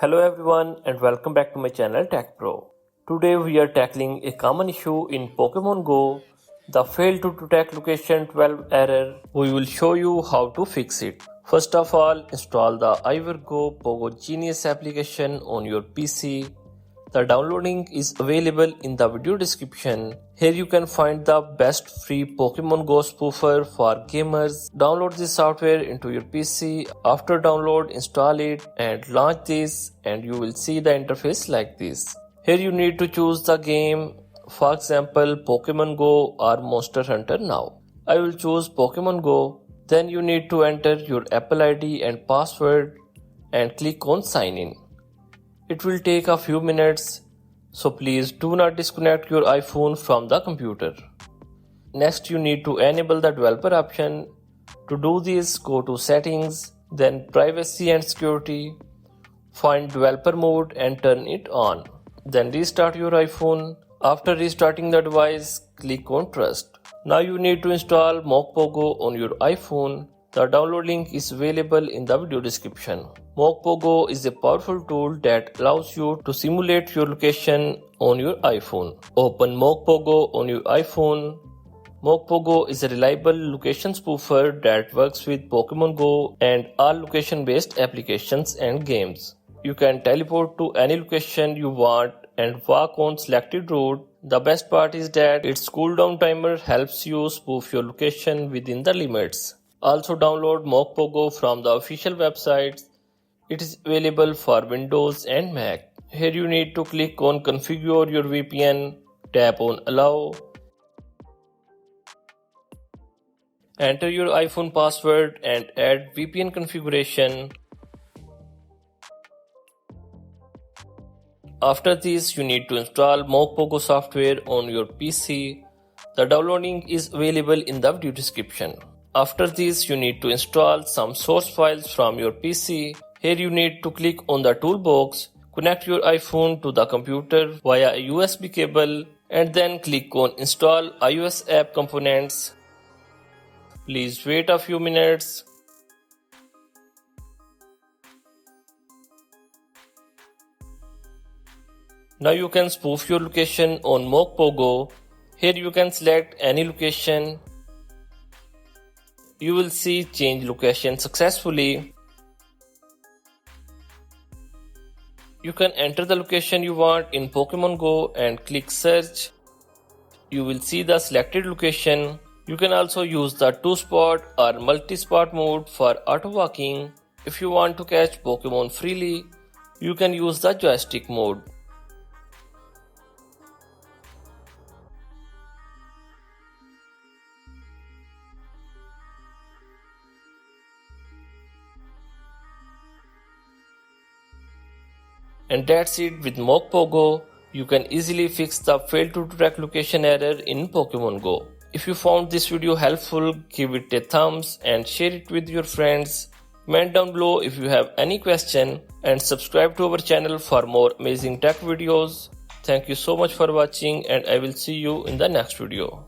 Hello everyone and welcome back to my channel Tech Pro. Today we are tackling a common issue in Pokemon Go, the fail to detect location 12 error. We will show you how to fix it. First of all, install the iOS Go Pogo Genius application on your PC. The downloading is available in the video description. Here you can find the best free Pokemon Go spoofer for gamers. Download this software into your PC. After download, install it and launch this and you will see the interface like this. Here you need to choose the game, for example Pokemon Go or Monster Hunter now. I will choose Pokemon Go. Then you need to enter your Apple ID and password and click on sign in. It will take a few minutes, so please do not disconnect your iPhone from the computer. Next, you need to enable the developer option. To do this, go to settings, then privacy and security. Find developer mode and turn it on. Then restart your iPhone. After restarting the device, click on trust. Now you need to install MocPOGO on your iPhone. The download link is available in the video description. MocPOGO is a powerful tool that allows you to simulate your location on your iPhone. Open MocPOGO on your iPhone. MocPOGO is a reliable location spoofer that works with Pokemon Go and all location-based applications and games. You can teleport to any location you want and walk on selected route. The best part is that its cooldown timer helps you spoof your location within the limits. Also download MocPOGO from the official website. It is available for Windows and Mac. Here you need to click on configure your VPN, tap on allow. Enter your iPhone password and add VPN configuration. After this, you need to install MocPOGO software on your PC. The downloading is available in the video description. After this, you need to install some source files from your PC. Here you need to click on the toolbox, connect your iPhone to the computer via a USB cable and then click on install iOS app components. Please wait a few minutes. Now you can spoof your location on MocPOGO. Here you can select any location. You will see change location successfully. You can enter the location you want in Pokemon Go and click search. You will see the selected location. You can also use the 2-spot or multi-spot mode for auto walking. If you want to catch Pokemon freely, you can use the joystick mode. And that's it with MocPOGO. You can easily fix the fail to detect location error in Pokemon Go. If you found this video helpful, give it a thumbs and share it with your friends. Comment down below if you have any question and subscribe to our channel for more amazing tech videos. Thank you so much for watching and I will see you in the next video.